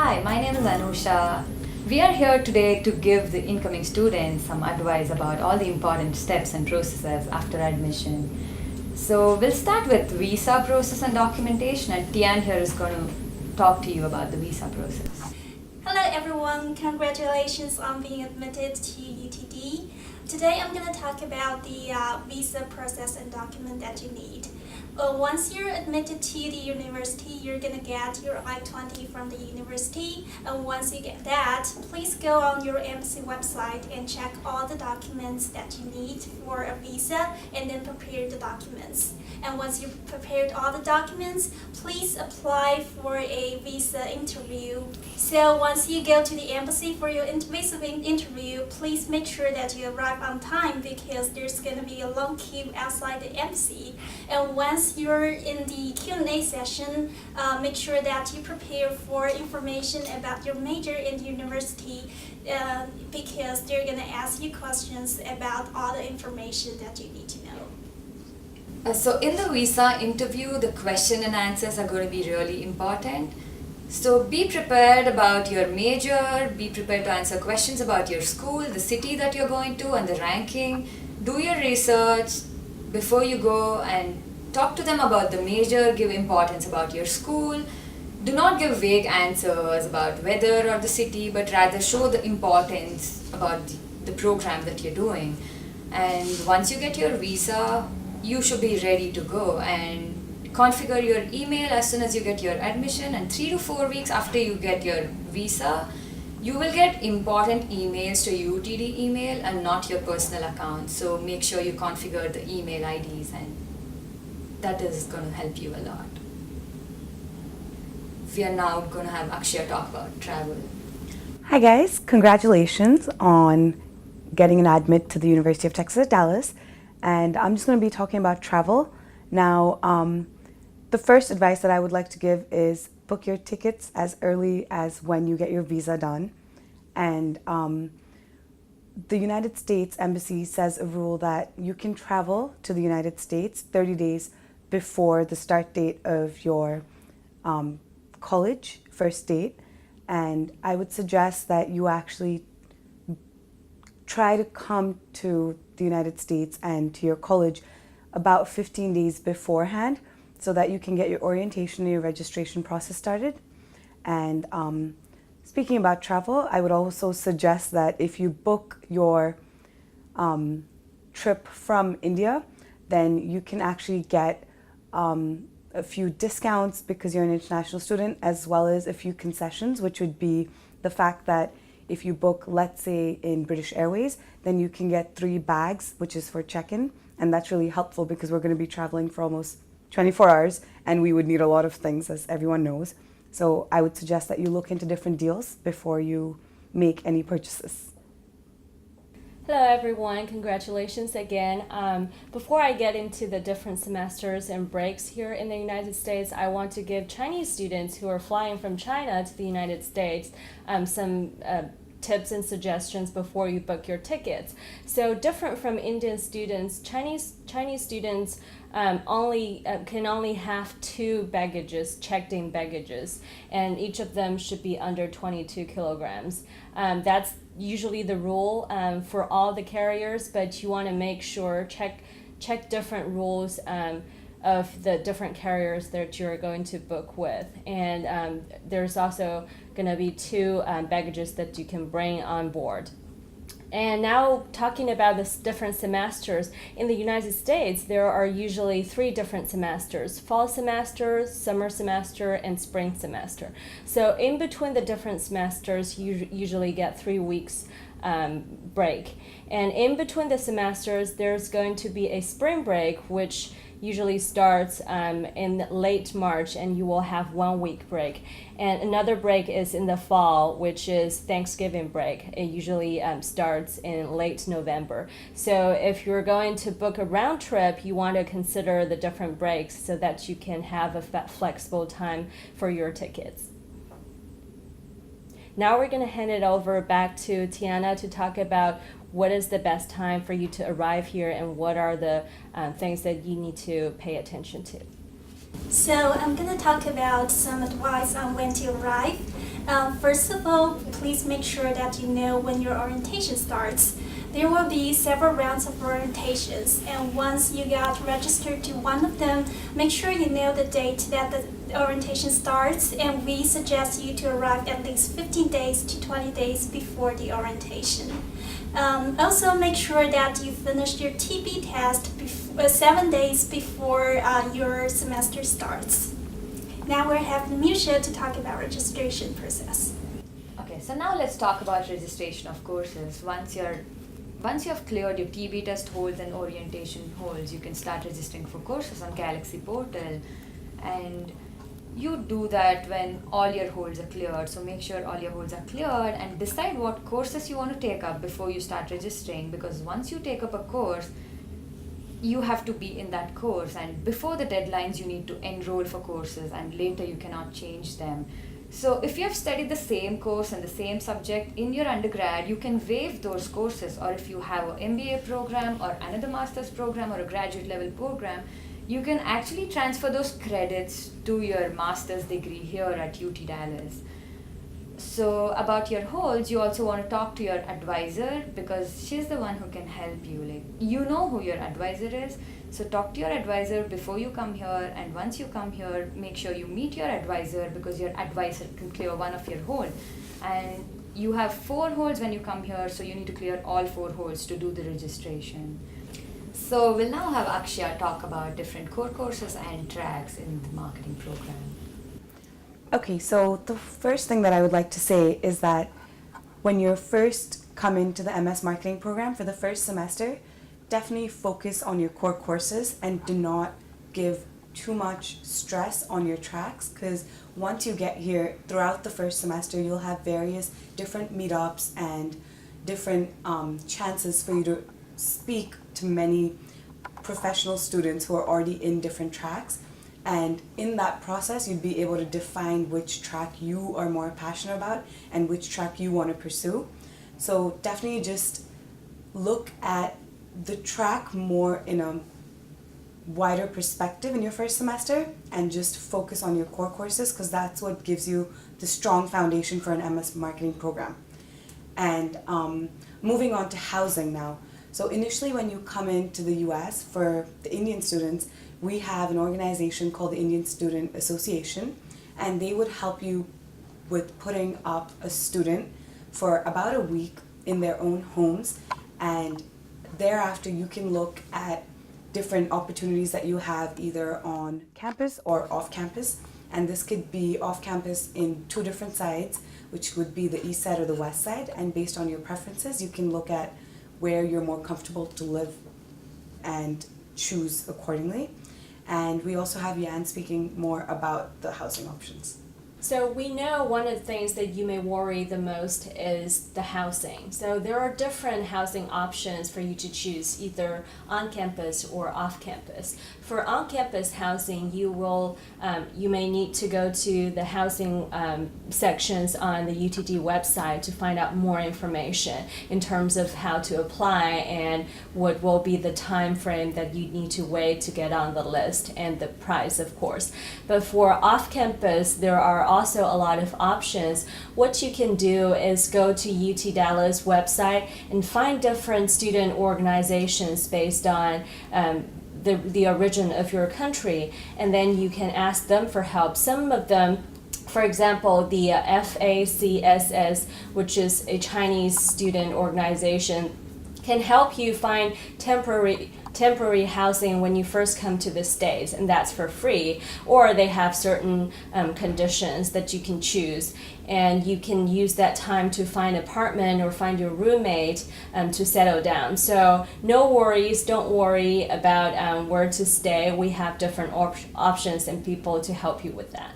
Hi, my name is Anusha. We are here today to give the incoming students some advice about all the important steps and processes after admission. So we'll start with visa process and documentation, and Tian here is going to talk to you about the visa process. Hello everyone, congratulations on being admitted to UTD. Today I'm going to talk about the visa process and document that you need. Once you're admitted to the university, you're going to get your I-20 from the university. And once you get that, please go on your embassy website and check all the documents that you need for a visa and then prepare the documents. And once you've prepared all the documents, please apply for a visa interview. So once you go to the embassy for your visa interview, please make sure that you arrive on time because there's going to be a long queue outside the embassy. And once you're in the Q&A session, make sure that you prepare for information about your major in the university because they're going to ask you questions about all the information that you need to know. So in the visa interview, the question and answers are going to be really important. So be prepared about your major, be prepared to answer questions about your school, the city that you're going to, and the ranking. Do your research before you go and talk to them about the major, give importance about your school. Do not give vague answers about weather or the city, but rather show the importance about the program that you're doing. And once you get your visa, you should be ready to go and configure your email as soon as you get your admission, and 3 to 4 weeks after you get your visa, you will get important emails to UTD email and not your personal account. So make sure you configure the email IDs, and that is going to help you a lot. We are now going to have Akshaya talk about travel. Hi guys, congratulations on getting an admit to the University of Texas at Dallas. And I'm just going to be talking about travel. Now, the first advice that I would like to give is book your tickets as early as when you get your visa done. And the United States Embassy says a rule that you can travel to the United States 30 days before the start date of your college first date. And I would suggest that you actually try to come to the United States and to your college about 15 days beforehand so that you can get your orientation and your registration process started. And speaking about travel, I would also suggest that if you book your trip from India, then you can actually get a few discounts because you're an international student, as well as a few concessions, which would be the fact that if you book, let's say, in British Airways, then you can get 3 bags, which is for check-in. And that's really helpful because we're going to be traveling for almost 24 hours and we would need a lot of things, as everyone knows. So I would suggest that you look into different deals before you make any purchases. Hello everyone, congratulations again. Before I get into the different semesters and breaks here in the United States, I want to give Chinese students who are flying from China to the United States some tips and suggestions before you book your tickets. So different from Indian students, Chinese students can only have 2 baggages, checked-in baggages, and each of them should be under 22 kilograms. That's usually the rule for all the carriers, but you want to make sure, check different rules of the different carriers that you're going to book with. And there's also going to be 2 baggages that you can bring on board. And now talking about the different semesters, in the United States, there are usually 3 different semesters: fall semester, summer semester, and spring semester. So in between the different semesters, you usually get 3 weeks break. And in between the semesters, there's going to be a spring break, which usually starts in late March, and you will have 1 week break. And another break is in the fall, which is Thanksgiving break. It usually starts in late November. So if you're going to book a round trip, you want to consider the different breaks so that you can have a flexible time for your tickets. Now we're going to hand it over back to Tiana to talk about what is the best time for you to arrive here and what are the things that you need to pay attention to. So I'm going to talk about some advice on when to arrive. First of all, please make sure that you know when your orientation starts. There will be several rounds of orientations, and once you got registered to one of them, make sure you know the date that the orientation starts, and we suggest you to arrive at least 15 days to 20 days before the orientation. Also, make sure that you finish your TB test 7 days before your semester starts. Now we're having Musha to talk about registration process. Okay, so now let's talk about registration of courses. Once you have cleared your TB test holds and orientation holds, you can start registering for courses on Galaxy Portal. And you do that when all your holds are cleared. So make sure all your holds are cleared and decide what courses you want to take up before you start registering, because once you take up a course, you have to be in that course, and before the deadlines you need to enroll for courses, and later you cannot change them. So if you have studied the same course and the same subject in your undergrad, you can waive those courses, or if you have an MBA program or another master's program or a graduate level program, you can actually transfer those credits to your master's degree here at UT Dallas. So about your holds, you also want to talk to your advisor, because she's the one who can help you. Like, you know who your advisor is, so talk to your advisor before you come here, and once you come here, make sure you meet your advisor, because your advisor can clear one of your holds. And you have 4 holds when you come here, so you need to clear all 4 holds to do the registration. So we'll now have Akshya talk about different core courses and tracks in the marketing program. Okay, so the first thing that I would like to say is that when you first come into the MS Marketing program for the first semester, definitely focus on your core courses and do not give too much stress on your tracks, because once you get here, throughout the first semester, you'll have various different meetups and different chances for you to speak to many professional students who are already in different tracks. And in that process, you'd be able to define which track you are more passionate about and which track you want to pursue. So definitely just look at the track more in a wider perspective in your first semester, and just focus on your core courses, because that's what gives you the strong foundation for an MS Marketing program. And moving on to housing now. So initially when you come into the US, for the Indian students, we have an organization called the Indian Student Association, and they would help you with putting up a student for about a week in their own homes, and thereafter you can look at different opportunities that you have either on campus or off campus. And this could be off campus in 2 different sides, which would be the east side or the west side, and based on your preferences you can look at where you're more comfortable to live and choose accordingly. And we also have Yan speaking more about the housing options. So we know one of the things that you may worry the most is the housing. So there are different housing options for you to choose, either on campus or off campus. For on-campus housing, you may need to go to the housing sections on the UTD website to find out more information in terms of how to apply and what will be the time frame that you need to wait to get on the list, and the price, of course. But for off-campus, there are also a lot of options. What you can do is go to UT Dallas website and find different student organizations based on the origin of your country, and then you can ask them for help. Some of them, for example, the FACSS, which is a Chinese student organization, can help you find temporary housing when you first come to the States, and that's for free. Or they have certain conditions that you can choose, and you can use that time to find an apartment or find your roommate to settle down. So no worries, don't worry about where to stay. We have different options and people to help you with that.